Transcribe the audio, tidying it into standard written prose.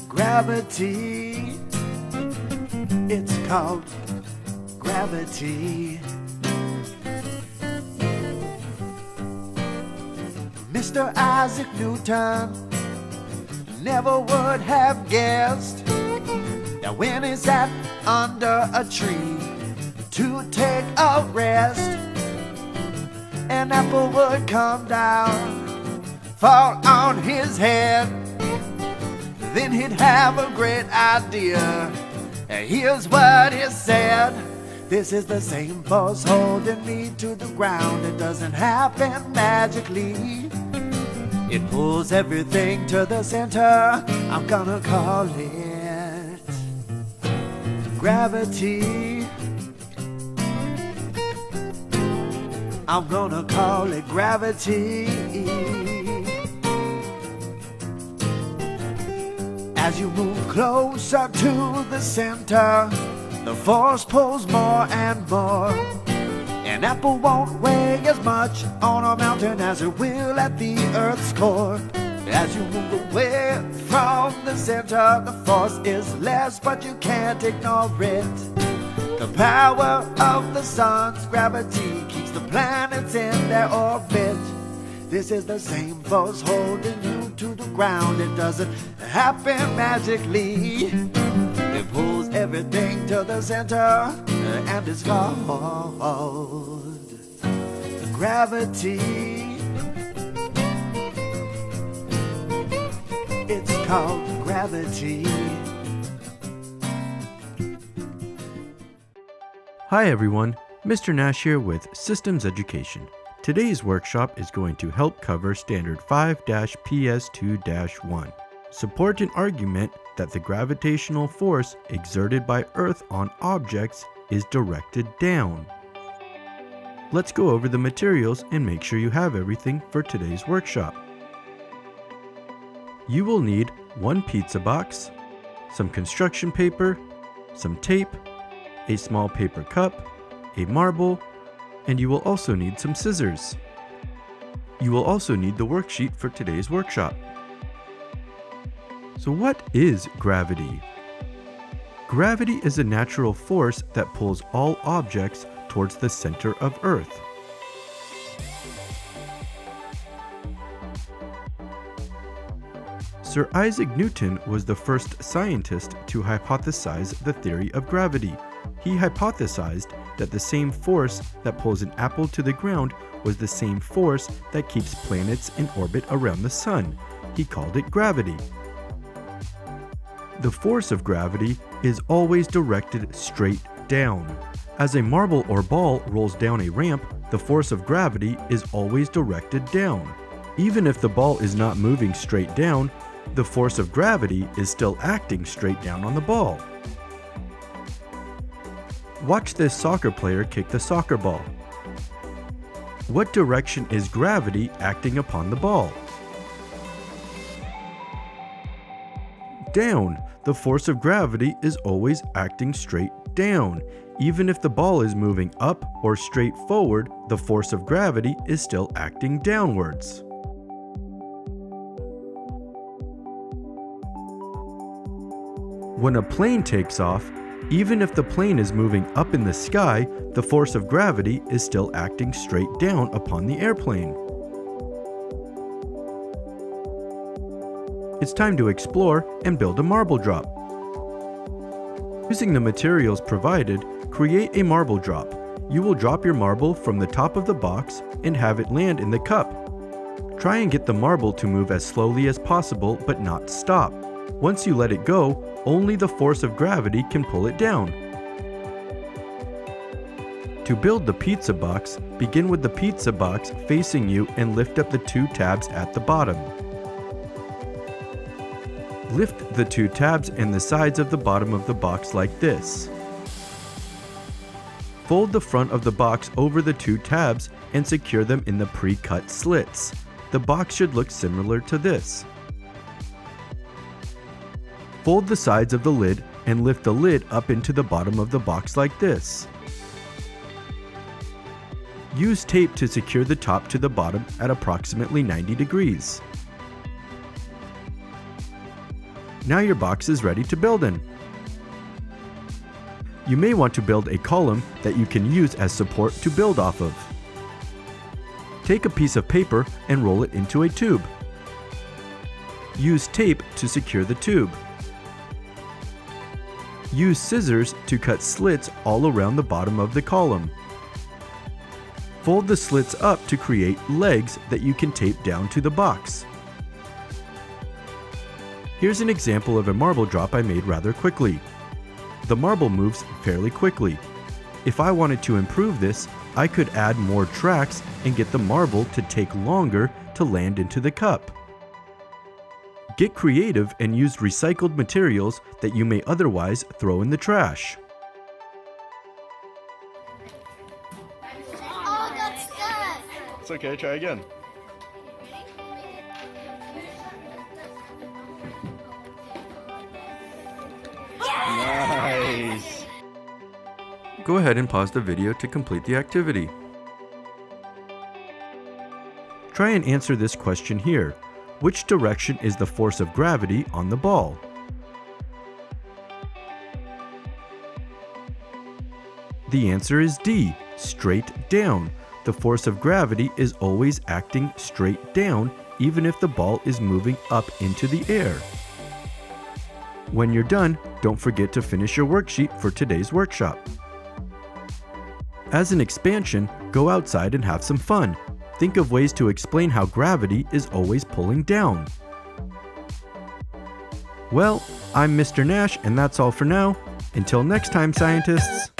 Gravity, it's called gravity. Mr. Isaac Newton never would have guessed that when he sat under a tree to take a rest, an apple would come down, fall on his head. Then he'd have a great idea. Here's what he said: this is the same force holding me to the ground. It doesn't happen magically. It pulls everything to the center. I'm gonna call it gravity. I'm gonna call it gravity. As you move closer to the center, the force pulls more and more. An apple won't weigh as much on a mountain as it will at the Earth's core. As you move away from the center, the force is less, but you can't ignore it. The power of the sun's gravity keeps the planets in their orbit. This is the same force holding you to the ground. It doesn't happen magically. It pulls everything to the center, and it's called gravity. It's called gravity. Hi everyone, Mr. Nash here with Systems Education. Today's workshop is going to help cover Standard 5-PS2-1. Support an argument that the gravitational force exerted by Earth on objects is directed down. Let's go over the materials and make sure you have everything for today's workshop. You will need one pizza box, some construction paper, some tape, a small paper cup, a marble, and you will also need some scissors. You will also need the worksheet for today's workshop. So what is gravity? Gravity is a natural force that pulls all objects towards the center of Earth. Sir Isaac Newton was the first scientist to hypothesize the theory of gravity. He hypothesized that the same force that pulls an apple to the ground was the same force that keeps planets in orbit around the sun. He called it gravity. The force of gravity is always directed straight down. As a marble or ball rolls down a ramp, the force of gravity is always directed down. Even if the ball is not moving straight down, the force of gravity is still acting straight down on the ball. Watch this soccer player kick the soccer ball. What direction is gravity acting upon the ball? Down. The force of gravity is always acting straight down. Even if the ball is moving up or straight forward, the force of gravity is still acting downwards. When a plane takes off, even if the plane is moving up in the sky, the force of gravity is still acting straight down upon the airplane. It's time to explore and build a marble drop. Using the materials provided, create a marble drop. You will drop your marble from the top of the box and have it land in the cup. Try and get the marble to move as slowly as possible but not stop. Once you let it go, only the force of gravity can pull it down. To build the pizza box, begin with the pizza box facing you and lift up the two tabs at the bottom. Lift the two tabs and the sides of the bottom of the box like this. Fold the front of the box over the two tabs and secure them in the pre-cut slits. The box should look similar to this. Fold the sides of the lid and lift the lid up into the bottom of the box like this. Use tape to secure the top to the bottom at approximately 90 degrees. Now your box is ready to build in. You may want to build a column that you can use as support to build off of. Take a piece of paper and roll it into a tube. Use tape to secure the tube. Use scissors to cut slits all around the bottom of the column. Fold the slits up to create legs that you can tape down to the box. Here's an example of a marble drop I made rather quickly. The marble moves fairly quickly. If I wanted to improve this, I could add more tracks and get the marble to take longer to land into the cup. Get creative and use recycled materials that you may otherwise throw in the trash. Oh, that's stuck. It's okay, try again. Nice! Go ahead and pause the video to complete the activity. Try and answer this question here. Which direction is the force of gravity on the ball? The answer is D, straight down. The force of gravity is always acting straight down, even if the ball is moving up into the air. When you're done, don't forget to finish your worksheet for today's workshop. As an expansion, go outside and have some fun. Think of ways to explain how gravity is always pulling down. Well, I'm Mr. Nash, and that's all for now. Until next time, scientists!